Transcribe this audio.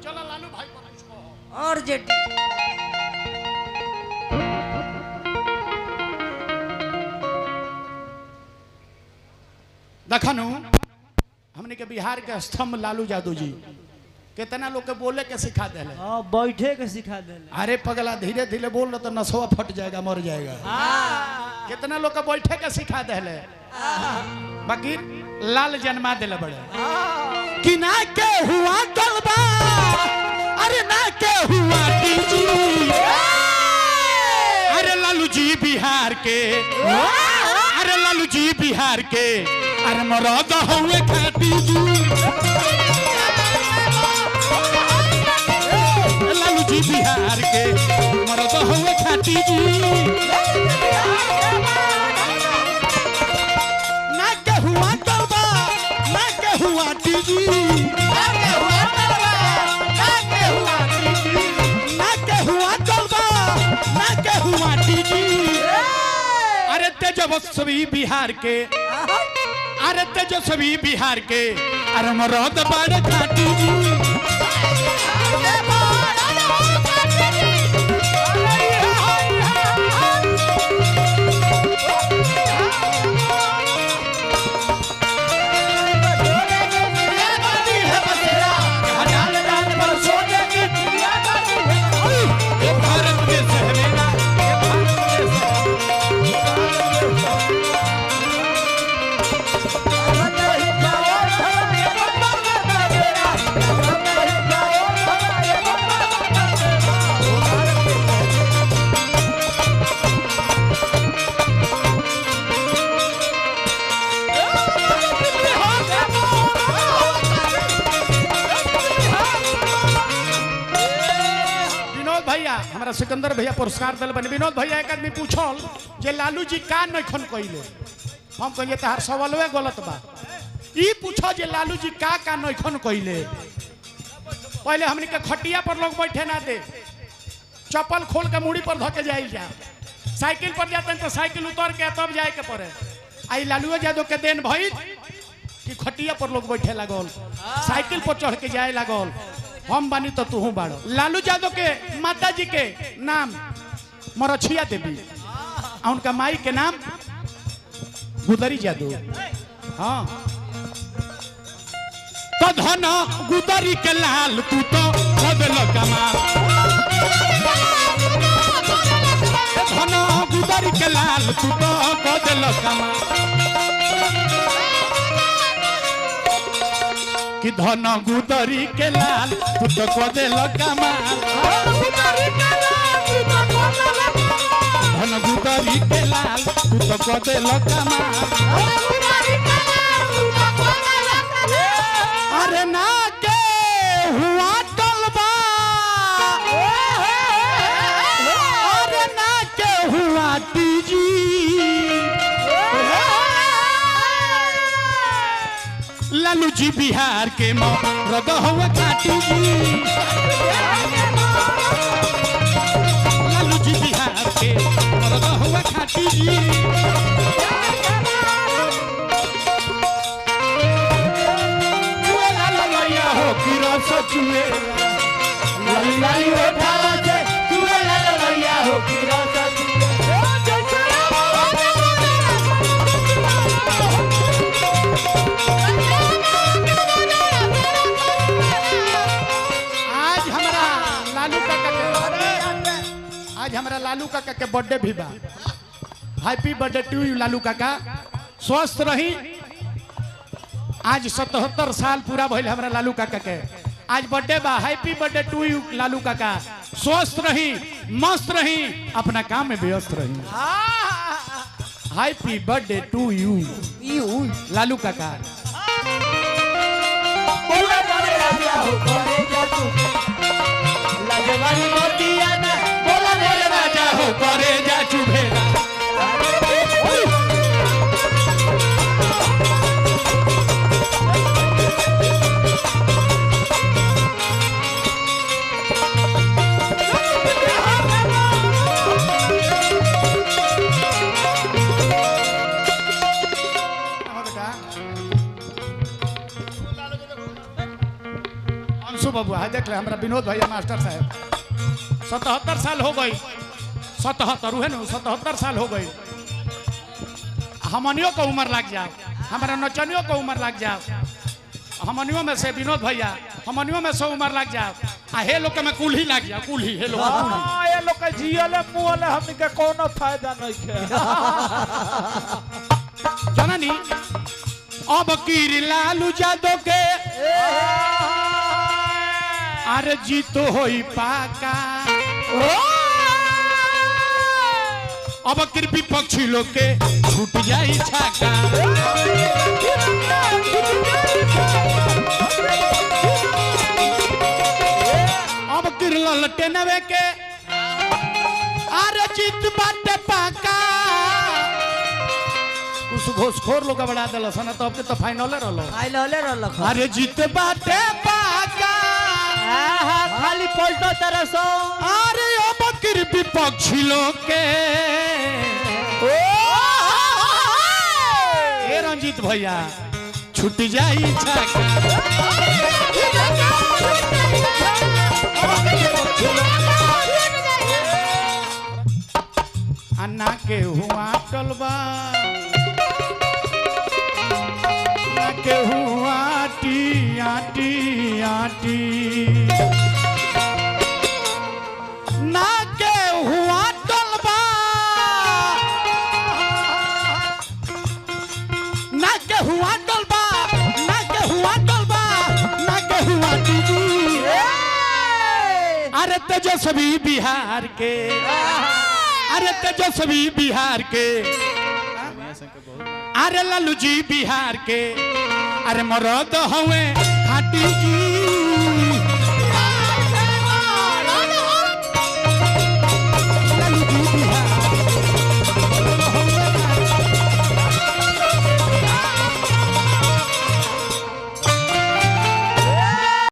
चलो लालू भाई को कुछ कहो। और जेटी देखनु हमने के बिहार के स्तंभ लालू यादव जी कितना लोग के बोले के सिखा देले। हां बैठे के सिखा देले। अरे पगला धीरे धीरे बोल रहा तो नसवा फट जाएगा मर जाएगा। कितना लोग के बैठे के सिखा देले बाकी लाल जन्मा देले बड़े कि ना के हुआ गलबा अरे ना के हुआ टीजी अरे लालू जी बिहार के अरे लालू जी बिहार के अरे मरद हुए खाटी जी लालू जी बिहार के मरद हुए खाटी जी ना के हुआ गलबा ना के हुआ टीजी ना के हुआ गलबा ना के हुआ टीजी ना के हुआ गलबा ना के हुआ टीजी अरे तेजस्वी बिहार के अरे तेजस्वी बिहार के अरे मरद बड़ खाटी जी हमारा सिकंदर भैया पुरस्कार दिल बने। विनोद भैया एक आदमी पूछल जे लालू जी का नखन कइले हम कहिए तहार सवालवे गलत बा। ई पूछो जे लालू जी का नखन कइले पहले हमनी के खटिया पर लोग बैठे ना दे चप्पल खोल के मुड़ी पर धके जाई जा साइकिल पर जाते तो साइकिल उतर के तब जाए के पड़े। आई लालू यादव के देन भई कि खटिया पर लोग बैठे लागल साइकिल पर चढ़ के जाए लागल हम बानी तो तू बाड़ो। लालू यादव के माता जी के नाम मरछिया देवी और उनका माई के नाम गुदरी यादव। हाँ तो धन गुदरी के लाल तू तो बदल कमाल धन गुदरी के लाल तू तो बदल कमाल कि धन गुदरी के लाल तू तो कदे कमाल धन गुदरी के लाल तू तो कदे कमाल अरे ना के हुआ टलबा अरे ना के हुआ टीजी लालू जी बिहार के मरद हुए खाटी जी लालू जी बिहार के मरद हुए खाटी जी हो किरा सचुए लाली लाली उठा के तू लालिया हो किरा आज हमारा लालू काका के बर्थडे भी बा। Happy birthday to you Lalu काका स्वस्थ रही। आज 77 साल पूरा भइल हमारा लालू काका के आज बर्थडे बा। Happy birthday to you Lalu काका स्वस्थ रही मस्त रही अपना काम में व्यस्त रही। Happy birthday to you Lalu काका करे जा चुभेरा अंशु बाबू है देख ले हमारा विनोद भैया मास्टर साहब 77 साल हो गई 77 है ना 77 साल हो गई हमनियों को उम्र लग जाओ हमारा नचनियों को उम्र लग जाओ हमनियों में से विनोद भैया हमनियों में से उम्र लग जाओ आ हे लोग के में कुल्ही लग जाओ कुल्ही हे लोग हां ये लोग के जियले मुले हमनी के कोनो फायदा नहीं है जननी अब कीर लालू यादव के अरे जीतो होई पाका अब कृपी पक्षी लोग के छूट जाई छाका अब किरल लटेनवे के अरे जीत बाटे पाका कुछ घोसखोर लोग बढ़ा दिल सन तो अब तो फाइनल रहलो अरे जीत बाटे पाका खाली पलटो तरह सो अरे अब कृपी पक्षी लोग के ए रंजीत भैया छूट जाई छाका अन्ना के हुआ टलबा ना के हुआ टी आटी आटी ना के हुआ टलबा ना के हुआ टलबा ना के हुआ टलबा ना के हुआ टी अरे तेजस्वी बिहार के अरे तेजस्वी बिहार के अरे लालू जी बिहार के अरे मरद हुए खाटी जी